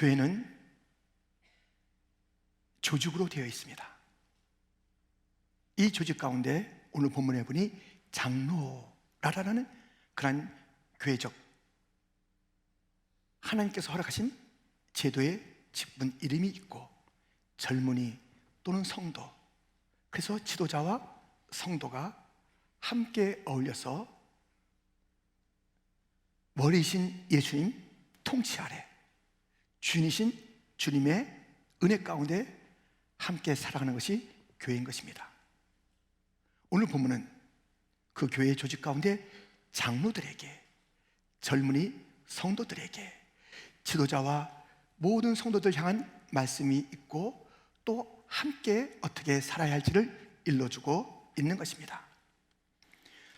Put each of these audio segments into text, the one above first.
교회는 조직으로 되어 있습니다. 이 조직 가운데 오늘 본문에 보니 장로라라는 그런 교회적 하나님께서 허락하신 제도의 직분 이름이 있고, 젊은이 또는 성도, 그래서 지도자와 성도가 함께 어울려서 머리이신 예수님 통치 아래 주인이신 주님의 은혜 가운데 함께 살아가는 것이 교회인 것입니다. 오늘 본문은 그 교회의 조직 가운데 장로들에게, 젊은이 성도들에게, 지도자와 모든 성도들 향한 말씀이 있고, 또 함께 어떻게 살아야 할지를 일러주고 있는 것입니다.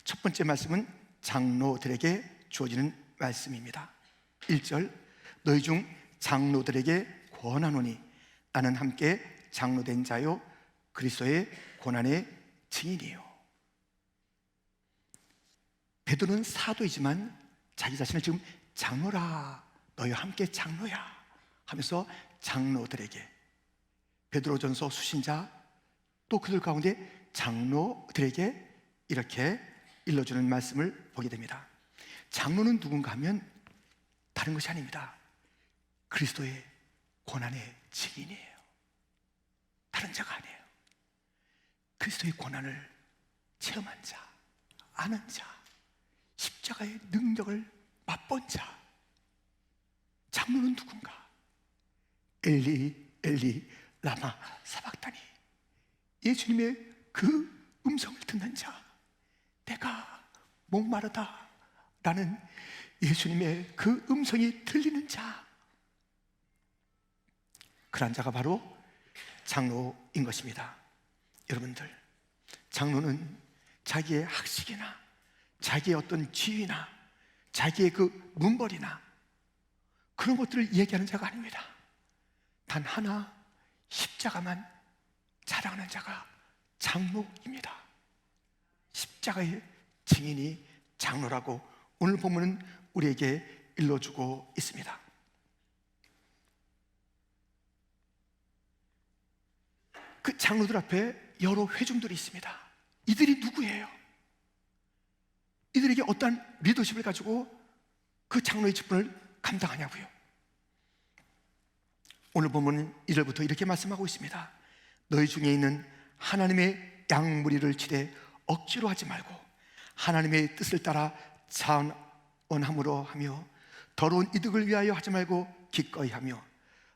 첫 번째 말씀은 장로들에게 주어지는 말씀입니다. 1절, 너희 중 장로들에게 권하노니 나는 함께 장로된 자요 그리스도의 고난의 증인이에요. 베드로는 사도이지만 자기 자신을 지금 장로라, 너희와 함께 장로야 하면서 장로들에게, 베드로전서 수신자 또 그들 가운데 장로들에게 이렇게 일러주는 말씀을 보게 됩니다. 장로는 누군가 하면 다른 것이 아닙니다. 그리스도의 고난의 증인이에요. 다른 자가 아니에요. 그리스도의 고난을 체험한 자, 아는 자, 십자가의 능력을 맛본 자. 장로는 누군가? 엘리 엘리 라마 사박다니, 예수님의 그 음성을 듣는 자, 내가 목마르다 라는 예수님의 그 음성이 들리는 자, 그런 자가 바로 장로인 것입니다. 여러분들, 장로는 자기의 학식이나 자기의 어떤 지위나 자기의 그 문벌이나 그런 것들을 얘기하는 자가 아닙니다. 단 하나, 십자가만 자랑하는 자가 장로입니다. 십자가의 증인이 장로라고 오늘 본문은 우리에게 일러주고 있습니다. 그 장로들 앞에 여러 회중들이 있습니다. 이들이 누구예요? 이들에게 어떠한 리더십을 가지고 그 장로의 직분을 감당하냐고요? 오늘 보면 1절부터 이렇게 말씀하고 있습니다. 너희 중에 있는 하나님의 양무리를 치되 억지로 하지 말고 하나님의 뜻을 따라 자원함으로 하며 더러운 이득을 위하여 하지 말고 기꺼이 하며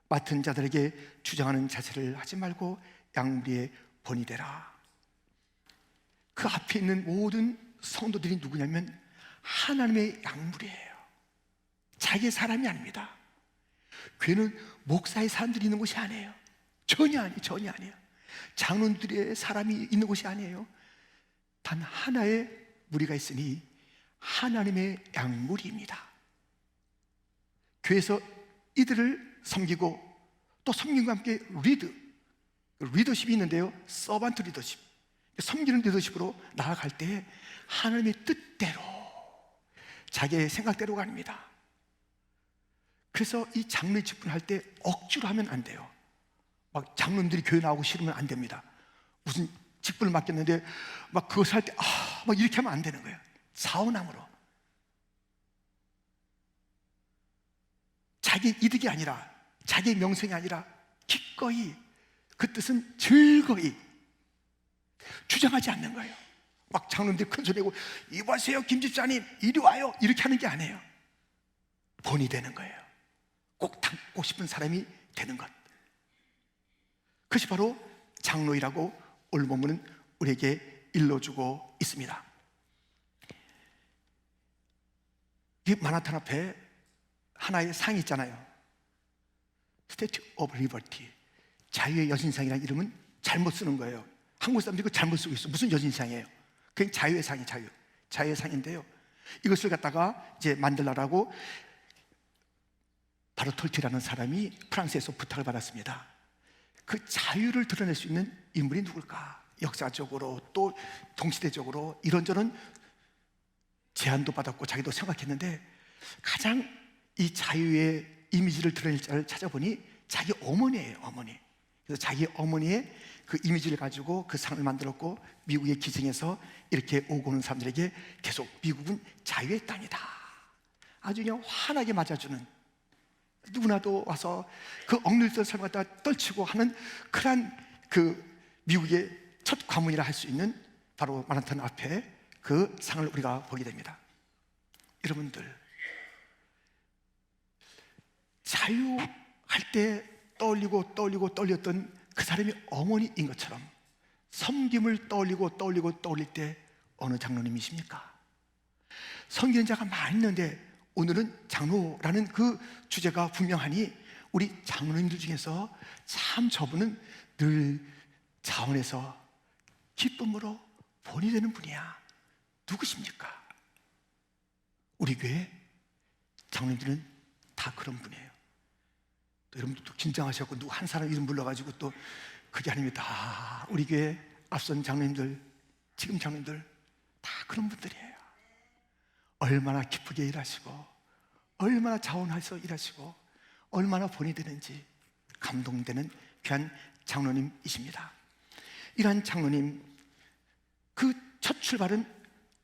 맡은 자들에게 주장하는 자세를 하지 말고 양무리의 본이 되라. 그 앞에 있는 모든 성도들이 누구냐면 하나님의 양무리예요. 자기의 사람이 아닙니다. 교회는 목사의 사람들이 있는 곳이 아니에요. 전혀 아니에요. 장로들의 사람이 있는 곳이 아니에요. 단 하나의 무리가 있으니 하나님의 양무리입니다. 교회에서 이들을 섬기고 또 섬김과 함께 리더십이 있는데요, 서반트 리더십, 섬기는 리더십으로 나아갈 때 하나님의 뜻대로, 자기의 생각대로가 아닙니다. 그래서 이 장로의 직분을 할 때 억지로 하면 안 돼요. 막 장로님들이 교회 나오고 싫으면 안 됩니다. 무슨 직분을 맡겼는데 막 그것을 할 때 막 이렇게 하면 안 되는 거예요. 자원함으로, 자기 이득이 아니라, 자기 명성이 아니라 기꺼이, 그 뜻은 즐거이 주장하지 않는 거예요. 막 장로님들이 큰 소리 내고 이보세요 김집사님 이리 와요 이렇게 하는 게 아니에요. 본이 되는 거예요. 꼭 닮고 싶은 사람이 되는 것, 그것이 바로 장로이라고 오늘 본문은 우리에게 일러주고 있습니다. 이 마나탄 앞에 하나의 상이 있잖아요. 스태츄 오브 리버티, 자유의 여신상이라는 이름은 잘못 쓰는 거예요. 한국 사람들이 그거 잘못 쓰고 있어. 무슨 여신상이에요? 그게 자유의 상이, 자유의 상인데요, 이것을 갖다가 이제 만들라고 바르톨티라는 사람이 프랑스에서 부탁을 받았습니다. 그 자유를 드러낼 수 있는 인물이 누굴까? 역사적으로 또 동시대적으로 이런저런 제안도 받았고 자기도 생각했는데 가장 이 자유의 이미지를 드러낼 자를 찾아보니 자기 어머니예요, 어머니. 그래서 자기 어머니의 그 이미지를 가지고 그 상을 만들었고, 미국의 기증에서 이렇게 오고 오는 사람들에게 계속 미국은 자유의 땅이다, 아주 그냥 환하게 맞아주는, 누구나도 와서 그 억눌렸던 삶을 갖다 떨치고 하는 그러한 그 미국의 첫 관문이라 할 수 있는 바로 만하탄 앞에 그 상을 우리가 보게 됩니다. 여러분들, 자유할 때 떠올렸던 그 사람이 어머니인 것처럼 섬김을 떠올릴 때 어느 장로님이십니까? 섬기는 자가 많이 있는데 오늘은 장로라는 그 주제가 분명하니 우리 장로님들 중에서 참 저분은 늘 자원에서 기쁨으로 본이 되는 분이야. 누구십니까? 우리 교회 장로님들은 다 그런 분이에요. 또 여러분들도 긴장하셔서 누구 한 사람 이름 불러가지고 또 그게 아닙니다. 우리 교회 앞선 장로님들, 지금 장로님들 다 그런 분들이에요. 얼마나 기쁘게 일하시고 얼마나 자원해서 일하시고 얼마나 본이 되는지 감동되는 귀한 장로님이십니다. 이러한 장로님, 그 첫 출발은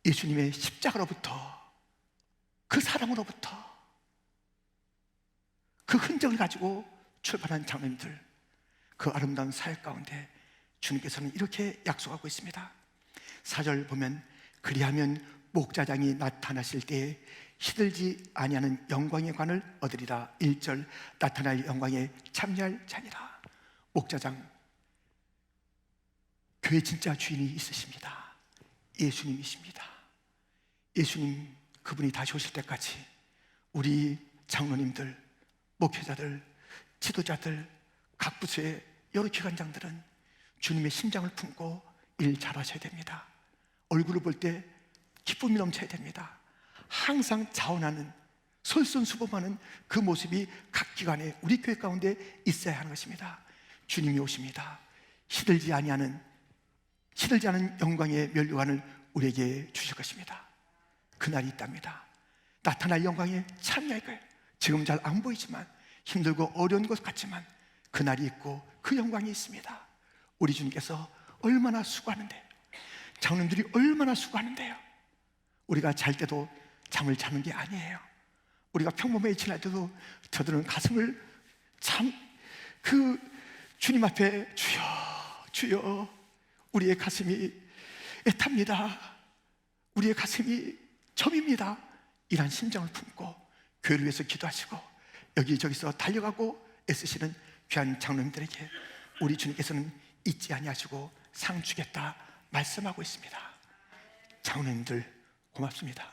예수님의 십자가로부터, 그 사랑으로부터, 그 흔적을 가지고 출발한 장로님들, 그 아름다운 사역 가운데 주님께서는 이렇게 약속하고 있습니다. 4절 보면 그리하면 목자장이 나타나실 때에 시들지 아니하는 영광의 관을 얻으리라. 1절 나타날 영광에 참여할 자니라. 목자장, 교회 진짜 주인이 있으십니다. 예수님이십니다. 예수님, 그분이 다시 오실 때까지 우리 장로님들, 목회자들, 지도자들, 각 부서의 여러 기관장들은 주님의 심장을 품고 일 잘하셔야 됩니다. 얼굴을 볼 때 기쁨이 넘쳐야 됩니다. 항상 자원하는, 솔선수범하는 그 모습이 각 기관에, 우리 교회 가운데 있어야 하는 것입니다. 주님이 오십니다. 시들지 않은 영광의 면류관을 우리에게 주실 것입니다. 그날이 있답니다. 나타날 영광에 참여할 거예요. 지금 잘 안 보이지만, 힘들고 어려운 것 같지만 그날이 있고 그 영광이 있습니다. 우리 주님께서 얼마나 수고하는데요. 장로님들이 얼마나 수고하는데요. 우리가 잘 때도 잠을 자는 게 아니에요. 우리가 평범하게 지날 때도 저들은 가슴을 참 그 주님 앞에 주여 주여, 우리의 가슴이 애탑니다. 우리의 가슴이 점입니다. 이런 심정을 품고 교회를 위해서 기도하시고 여기저기서 달려가고 애쓰시는 귀한 장로님들에게 우리 주님께서는 잊지 아니하시고 상 주겠다 말씀하고 있습니다. 장로님들 고맙습니다.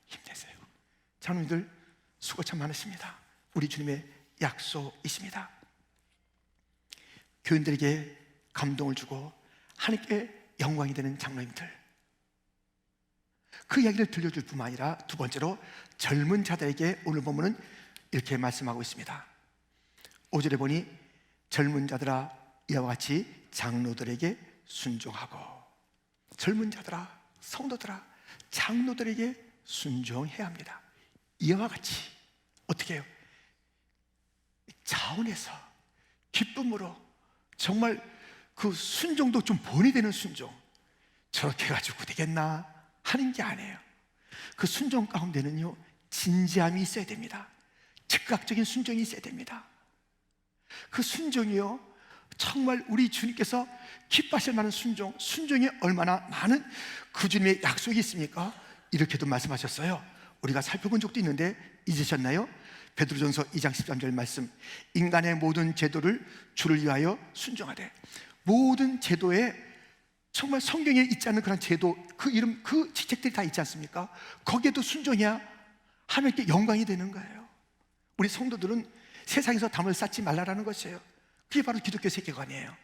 힘내세요. 장로님들 수고 참 많으십니다. 우리 주님의 약속이십니다. 교인들에게 감동을 주고 하나님께 영광이 되는 장로님들, 그 이야기를 들려줄 뿐만 아니라 두 번째로 젊은 자들에게 오늘 보면은 이렇게 말씀하고 있습니다. 5절에 보니 젊은 자들아 이와 같이 장로들에게 순종하고, 젊은 자들아, 성도들아, 장로들에게 순종해야 합니다. 이와 같이 어떻게 해요? 자원해서 기쁨으로, 정말 그 순종도 좀 본이 되는 순종, 저렇게 해가지고 되겠나 하는 게 아니에요. 그 순종 가운데는요 진지함이 있어야 됩니다. 즉각적인 순종이 있어야 됩니다. 그 순종이요 정말 우리 주님께서 기뻐하실 만한 순종, 순종이 얼마나 많은 그 주님의 약속이 있습니까? 이렇게도 말씀하셨어요. 우리가 살펴본 적도 있는데 잊으셨나요? 베드로전서 2장 13절 말씀, 인간의 모든 제도를 주를 위하여 순종하되. 모든 제도에 정말 성경에 있지 않는 그런 제도, 그 이름, 그 지책들이 다 있지 않습니까? 거기에도 순종해야 하나님께 영광이 되는 거예요. 우리 성도들은 세상에서 담을 쌓지 말라라는 것이에요. 그게 바로 기독교 세계관이에요.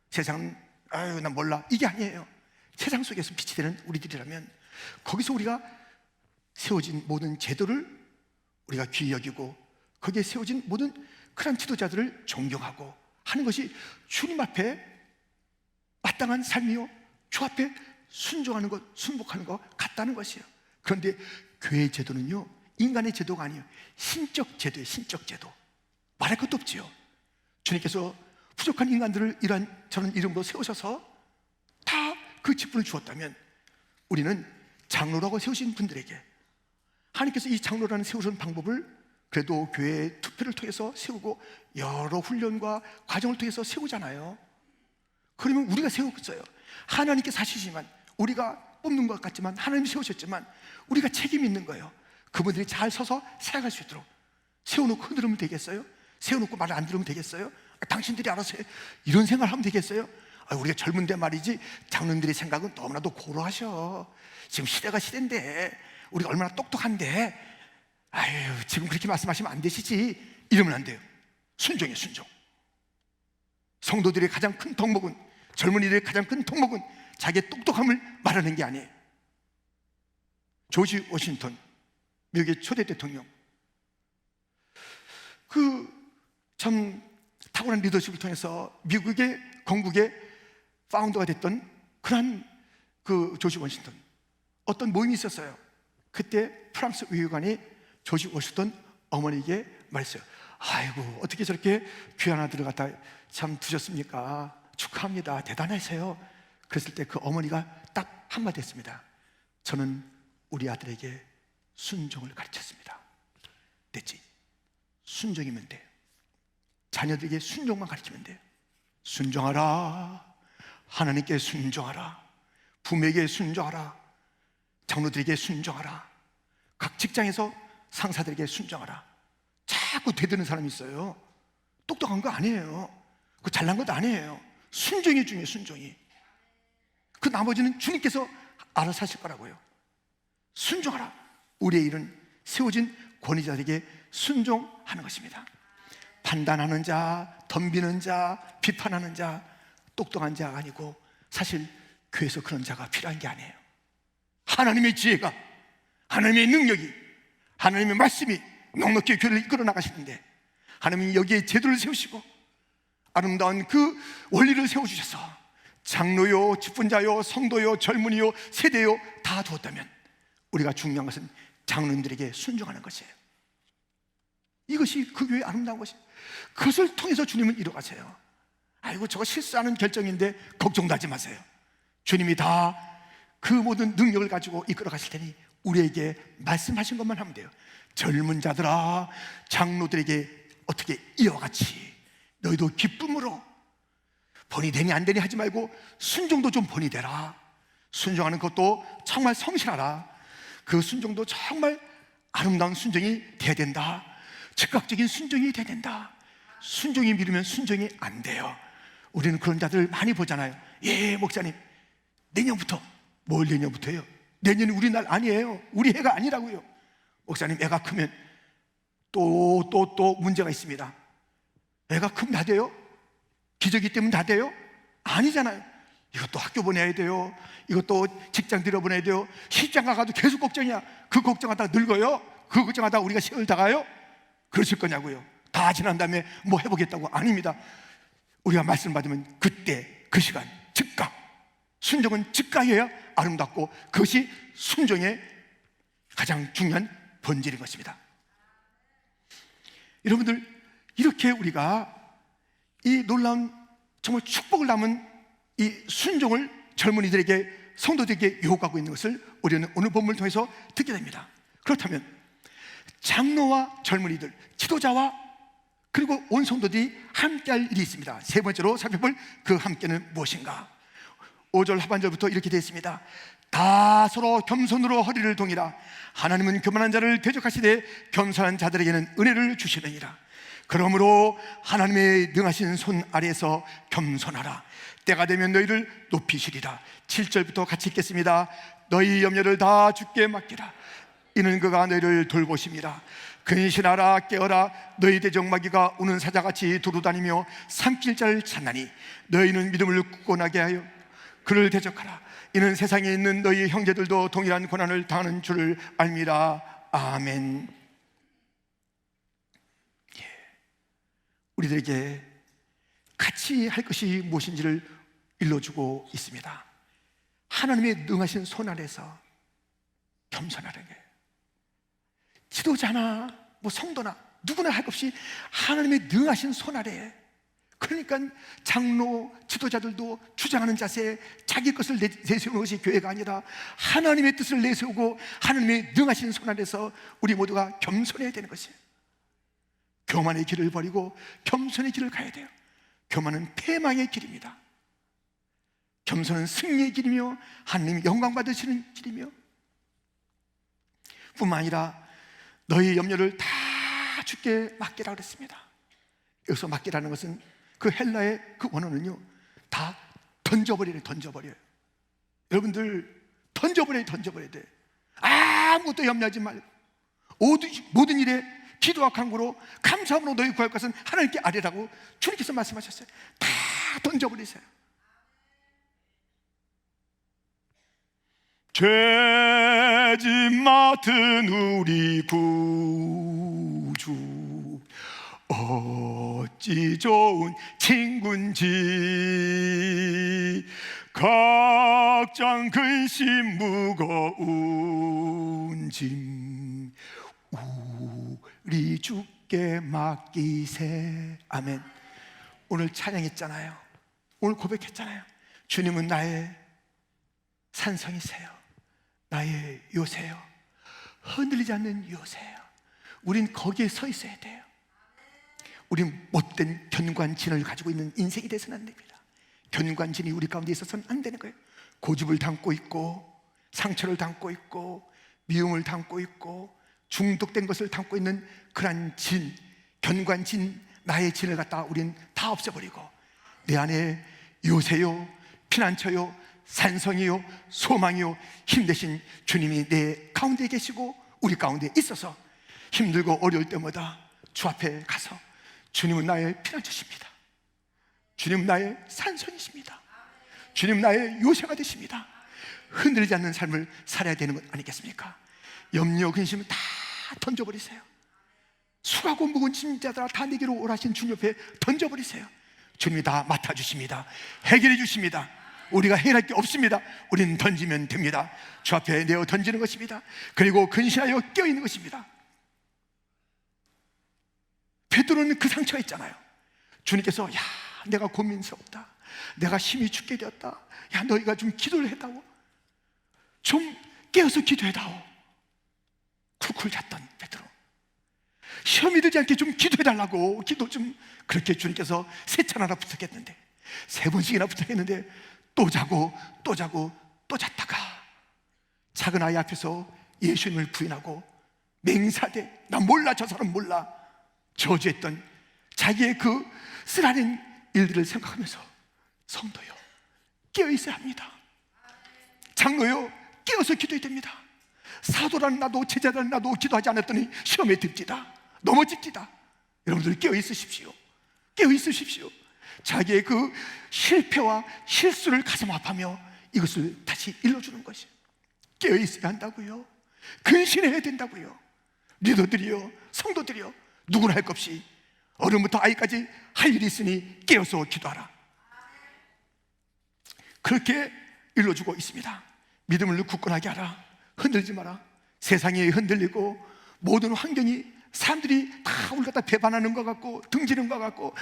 세상은 아유 난 몰라, 이게 아니에요. 세상 속에서 빛이 되는 우리들이라면 거기서 우리가 세워진 모든 제도를 우리가 귀히 여기고 거기에 세워진 모든 그런 지도자들을 존경하고 하는 것이 주님 앞에 마땅한 삶이요 주 앞에 순종하는 것, 순복하는 것 같다는 것이에요. 그런데 교회의 제도는요 인간의 제도가 아니에요. 신적 제도예요. 신적 제도. 말할 것도 없지요. 주님께서 부족한 인간들을 이런 저런 이름으로 세우셔서 다 그 직분을 주었다면 우리는 장로라고 세우신 분들에게 하나님께서 이 장로라는 세우신 방법을 그래도 교회 투표를 통해서 세우고 여러 훈련과 과정을 통해서 세우잖아요. 그러면 우리가 세웠어요. 하나님께서 하시지만 우리가 뽑는 것 같지만 하나님이 세우셨지만 우리가 책임이 있는 거예요. 그분들이 잘 서서 살아갈 수 있도록. 세워놓고 흔들으면 되겠어요? 세워놓고 말 안 들으면 되겠어요? 당신들이 알아서 해. 이런 생각을 하면 되겠어요? 우리가 젊은데 말이지 장로님들의 생각은 너무나도 고루하셔. 지금 시대가 시대인데 우리가 얼마나 똑똑한데 아유 지금 그렇게 말씀하시면 안 되시지 이러면 안 돼요. 순종이에요. 순종. 성도들의 가장 큰 덕목은, 젊은이들의 가장 큰 덕목은 자기의 똑똑함을 말하는 게 아니에요. 조지 워싱턴 미국의 초대 대통령, 그 참 탁월한 리더십을 통해서 미국의 건국의 파운더가 됐던 그런 그 조지 워싱턴, 어떤 모임이 있었어요. 그때 프랑스 외교관이 조지 워싱턴 어머니에게 말했어요. 아이고 어떻게 저렇게 귀한 아들을 갖다 참 두셨습니까? 축하합니다. 대단하세요. 그랬을 때 그 어머니가 딱 한마디 했습니다. 저는 우리 아들에게 순종을 가르쳤습니다. 됐지? 순종이면 돼요. 자녀들에게 순종만 가르치면 돼요. 순종하라. 하나님께 순종하라. 부모에게 순종하라. 장로들에게 순종하라. 각 직장에서 상사들에게 순종하라. 자꾸 대드는 사람이 있어요. 똑똑한 거 아니에요. 그 잘난 것도 아니에요. 순종이 중요해요. 순종이. 그 나머지는 주님께서 알아서 하실 거라고요. 순종하라. 우리의 일은 세워진 권위자들에게 순종하는 것입니다. 판단하는 자, 덤비는 자, 비판하는 자, 똑똑한 자가 아니고 사실 교회에서 그런 자가 필요한 게 아니에요. 하나님의 지혜가, 하나님의 능력이, 하나님의 말씀이 넉넉히 교회를 이끌어 나가시는데 하나님이 여기에 제도를 세우시고 아름다운 그 원리를 세워주셔서 장로요, 직분자요, 성도요, 젊은이요, 세대요 다 두었다면 우리가 중요한 것은 장로님들에게 순종하는 것이에요. 이것이 그 교회의 아름다운 것이에요. 그것을 통해서 주님은 이뤄가세요. 아이고 저거 실수하는 결정인데 걱정도 하지 마세요. 주님이 다 그 모든 능력을 가지고 이끌어 가실 테니 우리에게 말씀하신 것만 하면 돼요. 젊은 자들아, 장로들에게 어떻게 이와 같이 너희도 기쁨으로, 본이 되니 안 되니 하지 말고 순종도 좀 본이 되라. 순종하는 것도 정말 성실하라. 그 순종도 정말 아름다운 순종이 돼야 된다. 즉각적인 순종이 돼야 된다. 순종이 미루면 순종이 안 돼요. 우리는 그런 자들 많이 보잖아요. 예, 목사님 내년부터. 뭘 내년부터요? 내년이 우리 날 아니에요. 우리 해가 아니라고요. 목사님 애가 크면 또 문제가 있습니다. 애가 크면 다 돼요? 기저귀 때문에 다 돼요? 아니잖아요. 이것도 학교 보내야 돼요. 이것도 직장 들여보내야 돼요. 시장 가가도 계속 걱정이야. 그 걱정하다가 늙어요? 그 걱정하다가 우리가 세월 다가요? 그러실 거냐고요. 다 지난 다음에 뭐 해보겠다고. 아닙니다. 우리가 말씀 받으면 그때 그 시간 즉각, 순종은 즉각이어야 아름답고 그것이 순종의 가장 중요한 본질인 것입니다. 여러분들, 이렇게 우리가 이 놀라운 정말 축복을 담은 이 순종을 젊은이들에게, 성도들에게 요구하고 있는 것을 우리는 오늘 본문을 통해서 듣게 됩니다. 그렇다면 장로와 젊은이들, 지도자와 그리고 온 성도들이 함께할 일이 있습니다. 세 번째로 살펴볼 그 함께는 무엇인가? 5절 하반절부터 이렇게 되어 있습니다. 다 서로 겸손으로 허리를 동이라. 하나님은 교만한 자를 대적하시되 겸손한 자들에게는 은혜를 주시느니라. 그러므로 하나님의 능하신 손 아래에서 겸손하라. 때가 되면 너희를 높이시리라. 7절부터 같이 읽겠습니다. 너희 염려를 다 주께 맡기라. 이는 그가 너희를 돌보심이라. 근신하라, 깨어라. 너희 대적마귀가 우는 사자같이 두루다니며 삼킬 자를 찾나니 너희는 믿음을 굳건하게 하여 그를 대적하라. 이는 세상에 있는 너희 형제들도 동일한 고난을 당하는 줄을 알미라. 아멘. 우리들에게 같이 할 것이 무엇인지를 일러주고 있습니다. 하나님의 능하신 손 아래서 겸손하는 거예요. 지도자나 뭐 성도나 누구나 할 것 없이 하나님의 능하신 손 아래, 그러니까 장로 지도자들도 주장하는 자세, 자기 것을 내세우는 것이 교회가 아니라 하나님의 뜻을 내세우고 하나님의 능하신 손 아래서 우리 모두가 겸손해야 되는 것이에요. 교만의 길을 버리고 겸손의 길을 가야 돼요. 교만은 패망의 길입니다. 겸손은 승리의 길이며 하나님이 영광 받으시는 길이며, 뿐만 아니라 너희 염려를 다 주께 맡기라 그랬습니다. 여기서 맡기라는 것은 그 헬라의 그 원어는요, 다 던져버리래. 던져버려요. 여러분들 던져버려야 돼. 아무것도 염려하지 말고 모든 일에 기도와 간구로 감사함으로 너희 구할 것은 하나님께 아뢰라고 주님께서 말씀하셨어요. 다 던져버리세요. 죄짐 맡은 우리 구주 어찌 좋은 친군지, 걱정 근심 무거운 짐 우리 주께 맡기세. 아멘. 오늘 찬양했잖아요. 오늘 고백했잖아요. 주님은 나의 산성이세요. 나의 요새요. 흔들리지 않는 요새요. 우린 거기에 서 있어야 돼요. 우린 못된 견관진을 가지고 있는 인생이 돼서는 안 됩니다. 견관진이 우리 가운데 있어서는 안 되는 거예요. 고집을 담고 있고, 상처를 담고 있고, 미움을 담고 있고, 중독된 것을 담고 있는 그러한 진, 견관진, 나의 진을 갖다가 우린 다 없애버리고, 내 안에 요새요, 피난처요, 산성이요, 소망이요, 힘대신 주님이 내 가운데 계시고 우리 가운데 있어서 힘들고 어려울 때마다 주 앞에 가서 주님은 나의 피난처십니다. 주님은 나의 산성이십니다. 주님은 나의 요새가 되십니다. 흔들리지 않는 삶을 살아야 되는 것 아니겠습니까? 염려, 근심을 다 던져버리세요. 수고하고 무거운 짐자들아 다 내게로 오라신 주님 옆에 던져버리세요. 주님이 다 맡아주십니다. 해결해 주십니다. 우리가 해결할 게 없습니다. 우리는 던지면 됩니다. 주 앞에 내어 던지는 것입니다. 그리고 근신하여 껴있는 것입니다. 베드로는 그 상처가 있잖아요. 주님께서 야, 내가 고민스럽다, 내가 힘이 죽게 되었다, 야, 너희가 좀 기도를 해다오, 좀 깨어서 기도해다오. 쿨쿨 잤던 베드로, 시험이 들지 않게 좀 기도해달라고, 기도 좀. 그렇게 주님께서 세 차례나 부탁했는데, 세 번씩이나 부탁했는데 또 자고 또 자고 또 잤다가 작은 아이 앞에서 예수님을 부인하고 맹세하되 나 몰라, 저 사람 몰라 저주했던 자기의 그 쓰라린 일들을 생각하면서, 성도요, 깨어있어야 합니다. 장로요, 깨어서 기도해야 됩니다. 사도라는 나도 제자라는 나도 기도하지 않았더니 시험에 듭디다, 넘어집디다. 여러분들 깨어있으십시오. 깨어있으십시오. 자기의 그 실패와 실수를 가슴 아파하며 이것을 다시 일러주는 것이, 깨어있어야 한다고요. 근신해야 된다고요. 리더들이요, 성도들이요, 누구나 할 것 없이 어른부터 아이까지 할 일이 있으니 깨어서 기도하라. 그렇게 일러주고 있습니다. 믿음을 굳건하게 하라. 흔들지 마라. 세상이 흔들리고 모든 환경이, 사람들이 다 우리 갖다 배반하는 것 같고 등지는 것 같고,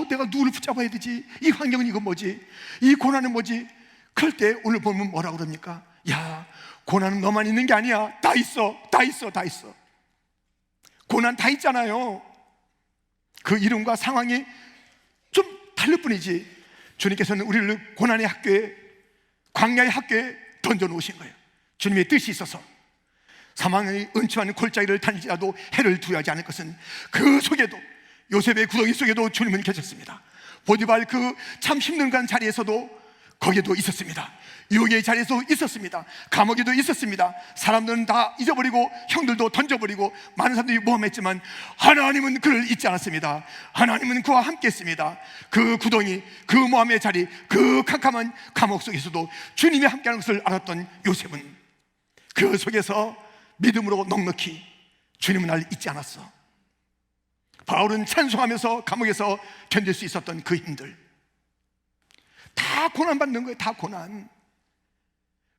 내가 누구를 붙잡아야 되지? 이 환경은 이건 뭐지? 이 고난은 뭐지? 그럴 때 오늘 보면 뭐라고 그럽니까? 야, 고난은 너만 있는 게 아니야. 다 있어. 다 있어. 다 있어. 고난 다 있잖아요. 그 이름과 상황이 좀 다를 뿐이지 주님께서는 우리를 고난의 학교에, 광야의 학교에 던져놓으신 거예요. 주님의 뜻이 있어서 사망의 은침한 골짜기를 다니지라도 해를 두려워하지 않을 것은, 그 속에도, 요셉의 구덩이 속에도 주님은 계셨습니다. 보디발 그 참 힘든 간 자리에서도 거기에도 있었습니다. 유혹의 자리에서 있었습니다. 감옥에도 있었습니다. 사람들은 다 잊어버리고 형들도 던져버리고 많은 사람들이 모함했지만 하나님은 그를 잊지 않았습니다. 하나님은 그와 함께 했습니다. 그 구덩이, 그 모함의 자리, 그 캄캄한 감옥 속에서도 주님이 함께하는 것을 알았던 요셉은 그 속에서 믿음으로 넉넉히 주님은 날 잊지 않았어. 바울은 찬송하면서 감옥에서 견딜 수 있었던 그 힘들, 다 고난받는 거예요. 다 고난.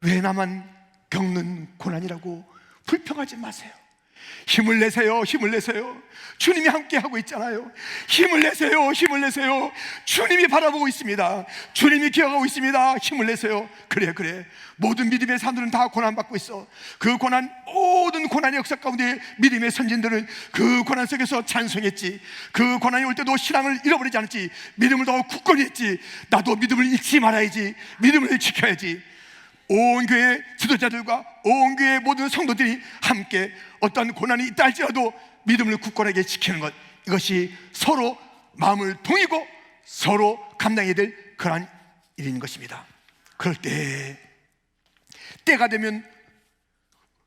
왜 나만 겪는 고난이라고 불평하지 마세요. 힘을 내세요. 힘을 내세요. 주님이 함께하고 있잖아요. 힘을 내세요. 힘을 내세요. 주님이 바라보고 있습니다. 주님이 기억하고 있습니다. 힘을 내세요. 그래. 모든 믿음의 사람들은 다 고난받고 있어. 그 고난, 모든 고난의 역사 가운데 믿음의 선진들은 그 고난 속에서 찬송했지. 그 고난이 올 때도 신앙을 잃어버리지 않았지. 믿음을 더 굳건히 했지. 나도 믿음을 잃지 말아야지. 믿음을 지켜야지. 온 교회 지도자들과 온 교회 모든 성도들이 함께 어떤 고난이 있다 할지라도 믿음을 굳건하게 지키는 것, 이것이 서로 마음을 동이고 서로 감당해야 될 그러한 일인 것입니다. 그럴 때가 되면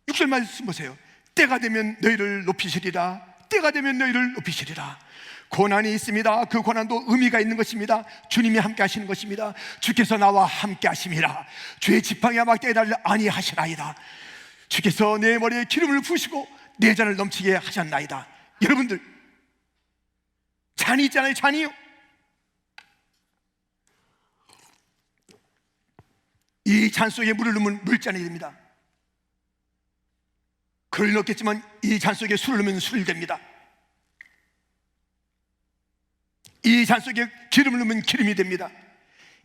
6절 말씀 보세요. 때가 되면 너희를 높이시리라. 때가 되면 너희를 높이시리라. 고난이 있습니다. 그 고난도 의미가 있는 것입니다. 주님이 함께 하시는 것입니다. 주께서 나와 함께 하심이라. 주의 지팡이와 막대에 달려 아니하시나이다. 주께서 내 머리에 기름을 부으시고 내 잔을 넘치게 하셨나이다. 여러분들, 잔이 있잖아요. 잔이요. 이 잔 속에 물을 넣으면 물잔이 됩니다. 그를 넣겠지만 이 잔 속에 술을 넣으면 술이 됩니다. 이 잔 속에 기름을 넣으면 기름이 됩니다.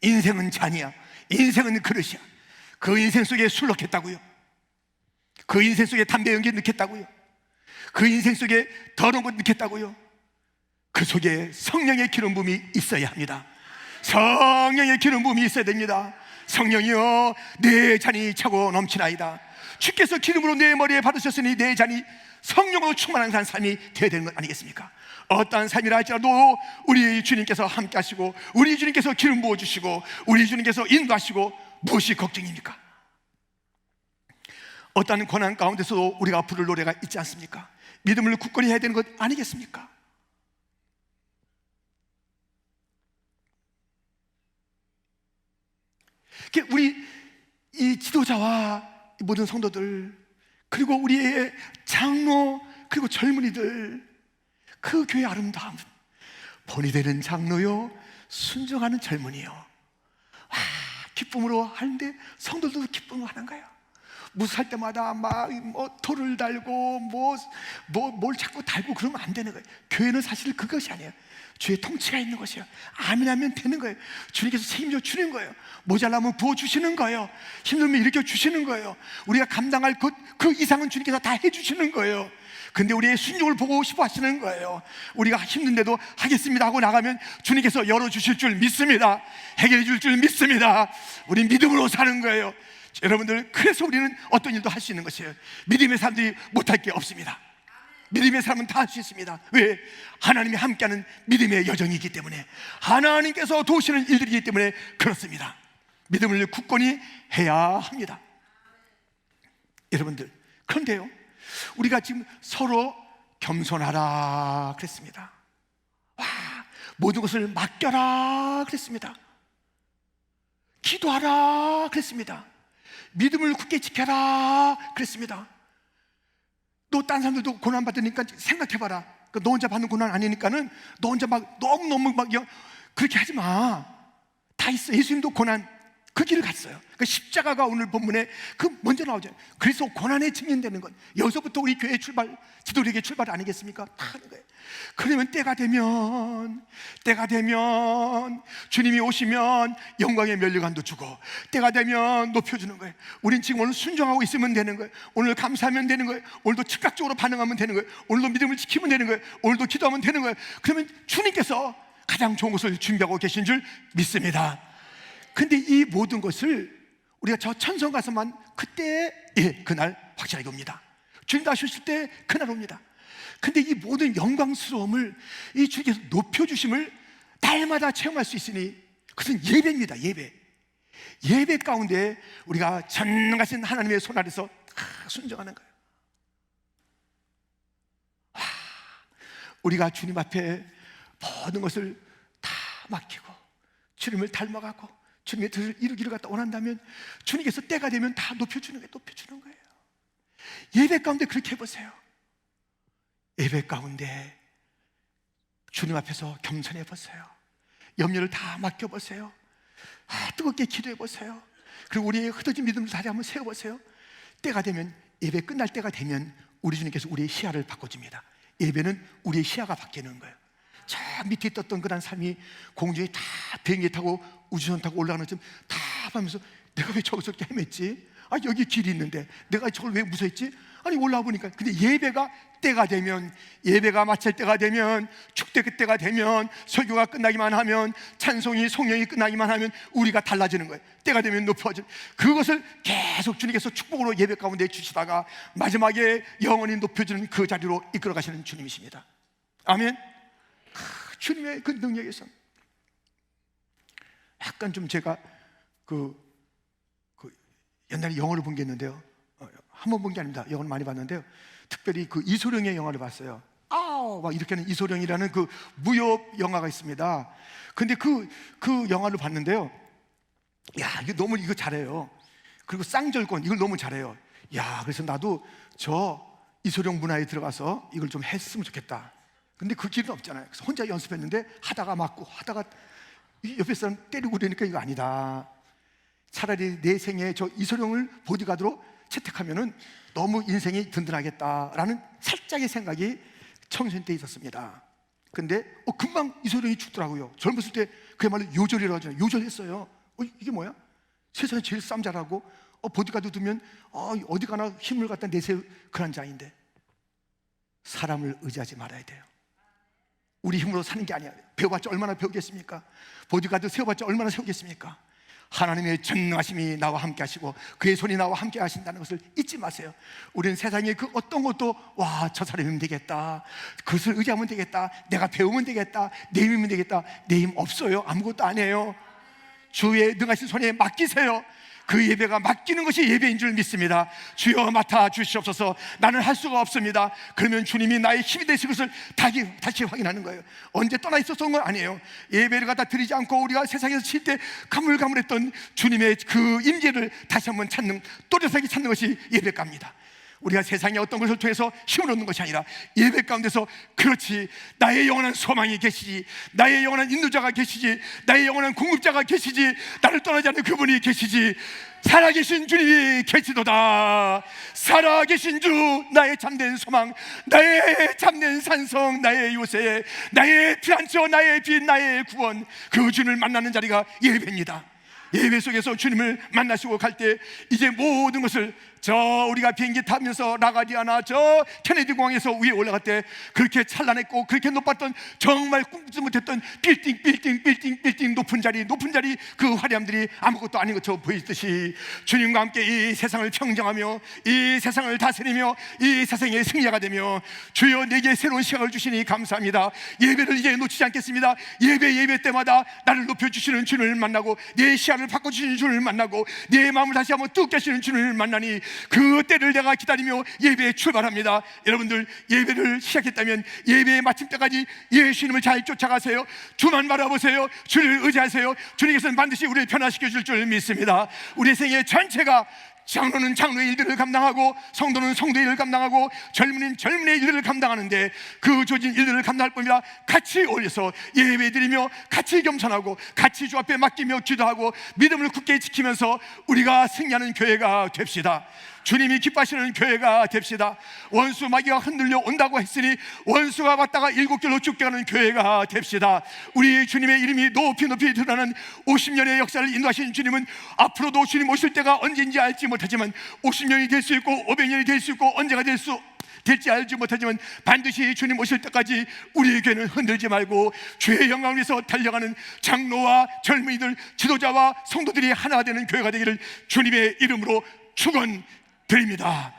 인생은 잔이야. 인생은 그릇이야. 그 인생 속에 술 넣겠다고요? 그 인생 속에 담배 연기 넣겠다고요? 그 인생 속에 더러운 것 넣겠다고요? 그 속에 성령의 기름 부음이 있어야 합니다. 성령의 기름 부음이 있어야 됩니다. 성령이여, 내 잔이 차고 넘치나이다. 주께서 기름으로 내 머리에 받으셨으니 내 잔이 성령으로 충만한 삶이 되어야 되는 것 아니겠습니까? 어떠한 삶이라 할지라도 우리 주님께서 함께 하시고 우리 주님께서 기름 부어주시고 우리 주님께서 인도하시고 무엇이 걱정입니까? 어떠한 고난 가운데서도 우리가 부를 노래가 있지 않습니까? 믿음을 굳건히 해야 되는 것 아니겠습니까? 우리 이 지도자와 모든 성도들, 그리고 우리의 장로, 그리고 젊은이들, 그 교회 아름다움, 본이 되는 장로요, 순종하는 젊은이요. 와, 기쁨으로 하는데 성도들도 기쁨으로 하는 거예요. 무사할 때마다 막 돌을 달고 뭘 자꾸 달고 그러면 안 되는 거예요. 교회는 사실 그것이 아니에요. 주의 통치가 있는 것이에요. 아멘하면 되는 거예요. 주님께서 책임져 주는 거예요. 모자라면 부어주시는 거예요. 힘들면 일으켜 주시는 거예요. 우리가 감당할 그 이상은 주님께서 다 해주시는 거예요. 근데 우리의 순종을 보고 싶어 하시는 거예요. 우리가 힘든데도 하겠습니다 하고 나가면 주님께서 열어주실 줄 믿습니다. 해결해 줄 줄 믿습니다. 우리 믿음으로 사는 거예요. 여러분들, 그래서 우리는 어떤 일도 할 수 있는 것이에요. 믿음의 사람들이 못할 게 없습니다. 믿음의 사람은 다 할 수 있습니다. 왜? 하나님이 함께하는 믿음의 여정이기 때문에, 하나님께서 도우시는 일들이기 때문에 그렇습니다. 믿음을 굳건히 해야 합니다. 여러분들, 그런데요, 우리가 지금 서로 겸손하라 그랬습니다. 와, 모든 것을 맡겨라 그랬습니다. 기도하라 그랬습니다. 믿음을 굳게 지켜라 그랬습니다. 너 딴 사람들도 고난 받으니까 생각해봐라. 너 혼자 받는 고난 아니니까는 너 혼자 막 너무 그렇게 하지 마. 다 있어. 예수님도 고난 그 길을 갔어요. 그 십자가가 오늘 본문에 그 먼저 나오죠. 그래서 고난에 직면되는 것, 여기서부터 우리 교회 출발, 지도력의 출발 아니겠습니까? 다 하는 거예요. 그러면 때가 되면 주님이 오시면 영광의 면류관도 주고, 때가 되면 높여주는 거예요. 우린 지금 오늘 순종하고 있으면 되는 거예요. 오늘 감사하면 되는 거예요. 오늘도 즉각적으로 반응하면 되는 거예요. 오늘도 믿음을 지키면 되는 거예요. 오늘도 기도하면 되는 거예요. 그러면 주님께서 가장 좋은 것을 준비하고 계신 줄 믿습니다. 근데 이 모든 것을 우리가 저 천성 가서만 그때, 그날 확실하게 옵니다. 주님 다시 오실 때 그날 옵니다. 근데 이 모든 영광스러움을 이 주님께서 높여주심을 날마다 체험할 수 있으니 그것은 예배입니다. 예배 가운데 우리가 전능하신 하나님의 손 아래서 순종하는 거예요. 우리가 주님 앞에 모든 것을 다 맡기고 주님을 닮아가고 주님의 뜻을 이루기를 갖다 원한다면 주님께서 때가 되면 다 높여주는 거예요. 예배 가운데 그렇게 해보세요. 예배 가운데 주님 앞에서 겸손해보세요. 염려를 다 맡겨보세요. 뜨겁게 기도해보세요. 그리고 우리의 흩어진 믿음을 다시 한번 세워보세요. 때가 되면, 예배 끝날 때가 되면 우리 주님께서 우리의 시야를 바꿔줍니다. 예배는 우리의 시야가 바뀌는 거예요. 저 밑에 떴던 그런 삶이 공중에 다 비행기 타고 우주선 타고 올라가는 좀 다 하면서 내가 왜 저기서 이렇게 헤맸지? 아, 여기 길이 있는데 내가 저걸 왜 무서웠지? 아니, 올라와 보니까. 근데 예배가 때가 되면, 예배가 마칠 때가 되면, 축대 그때가 되면, 설교가 끝나기만 하면, 찬송이 송영이 끝나기만 하면 우리가 달라지는 거예요. 때가 되면 높아지는, 그것을 계속 주님께서 축복으로 예배 가운데 주시다가 마지막에 영원히 높여지는 그 자리로 이끌어 가시는 주님이십니다. 아멘. 주님의 그 능력에서 약간 좀 제가 옛날에 영화를 본 게 있는데요. 한 번 본 게 아닙니다. 영화를 많이 봤는데요. 특별히 그 이소룡의 영화를 봤어요. 아우 막 이렇게 하는 이소룡이라는 그 무협 영화가 있습니다. 근데 그 영화를 봤는데요. 야, 이거 잘해요. 그리고 쌍절곤 이걸 너무 잘해요. 야, 그래서 나도 저 이소룡 문화에 들어가서 이걸 좀 했으면 좋겠다. 근데 그 길은 없잖아요. 그래서 혼자 연습했는데 하다가 맞고 하다가 옆에 사람 때리고 그러니까 이거 아니다. 차라리 내 생에 저 이소룡을 보디가드로 채택하면은 너무 인생이 든든하겠다라는 살짝의 생각이 청소년 때 있었습니다. 근데 금방 이소룡이 죽더라고요. 젊었을 때 그야말로 요절이라고 하잖아요. 요절했어요. 이게 뭐야? 세상에 제일 싸움 잘하고 보디가드 두면 어디 가나 힘을 갖다 내세울 그런 자인데, 사람을 의지하지 말아야 돼요. 우리 힘으로 사는 게 아니야. 배워봤자 얼마나 배우겠습니까? 보디가드 세워봤자 얼마나 세우겠습니까? 하나님의 전능하심이 나와 함께 하시고 그의 손이 나와 함께 하신다는 것을 잊지 마세요. 우리는 세상에 그 어떤 것도 저 사람이면 되겠다, 그것을 의지하면 되겠다, 내가 배우면 되겠다, 내 힘이면 되겠다. 내 힘 없어요. 아무것도 안 해요. 주의 능하신 손에 맡기세요. 그 예배가 맡기는 것이 예배인 줄 믿습니다. 주여 맡아 주시옵소서. 나는 할 수가 없습니다. 그러면 주님이 나의 힘이 되신 것을 다시 확인하는 거예요. 언제 떠나 있었던 건 아니에요. 예배를 갖다 드리지 않고 우리가 세상에서 칠 때 가물가물했던 주님의 그 임재를 다시 한번 찾는, 또렷하게 찾는 것이 예배갑니다. 우리가 세상의 어떤 것을 통해서 힘을 얻는 것이 아니라 예배 가운데서, 그렇지, 나의 영원한 소망이 계시지, 나의 영원한 인도자가 계시지, 나의 영원한 공급자가 계시지, 나를 떠나지 않는 그분이 계시지, 살아계신 주님이 계시도다. 살아계신 주, 나의 참된 소망, 나의 참된 산성, 나의 요새, 나의 피난처, 나의 빛, 나의 구원, 그 주님을 만나는 자리가 예배입니다. 예배 속에서 주님을 만나시고 갈 때 이제 모든 것을, 우리가 비행기 타면서 라가디아나 저 케네디 공항에서 위에 올라갈 때 그렇게 찬란했고 그렇게 높았던, 정말 꿈꾸지 못했던 빌딩 높은 자리 그 화려함들이 아무것도 아닌 것처럼 보이듯이 주님과 함께 이 세상을 평정하며 이 세상을 다스리며 이 세상의 승리자가 되며, 주여 내게 새로운 시각을 주시니 감사합니다. 예배를 이제 놓치지 않겠습니다. 예배 때마다 나를 높여주시는 주님을 만나고, 내 시야를 바꿔주시는 주님을 만나고, 내 마음을 다시 한번 뜨겁게 하시는 주님을 만나니 그 때를 내가 기다리며 예배에 출발합니다. 여러분들, 예배를 시작했다면 예배의 마침 때까지 예수님을 잘 쫓아가세요. 주만 바라보세요. 주를 의지하세요. 주님께서는 반드시 우리를 변화시켜 줄 줄 믿습니다. 우리 생애 전체가 장로는 장로의 일들을 감당하고, 성도는 성도의 일을 감당하고, 젊은이는 젊은이의 일들을 감당하는데, 그 조진 일들을 감당할 겁니다. 같이 올려서 예배드리며 같이 겸손하고 같이 주 앞에 맡기며 기도하고 믿음을 굳게 지키면서 우리가 승리하는 교회가 됩시다. 주님이 기뻐하시는 교회가 됩시다. 원수 마귀가 흔들려 온다고 했으니 원수가 왔다가 일곱 길로 죽게 하는 교회가 됩시다. 우리 주님의 이름이 높이 드러나는 50년의 역사를 인도하신 주님은 앞으로도 주님 오실 때가 언제인지 알지 못하지만 50년이 될 수 있고 500년이 될 수 있고 언제가 될지 알지 못하지만 반드시 주님 오실 때까지 우리의 교회는 흔들지 말고 주의 영광을 위해서 달려가는 장로와 젊은이들, 지도자와 성도들이 하나 되는 교회가 되기를 주님의 이름으로 축원드립니다.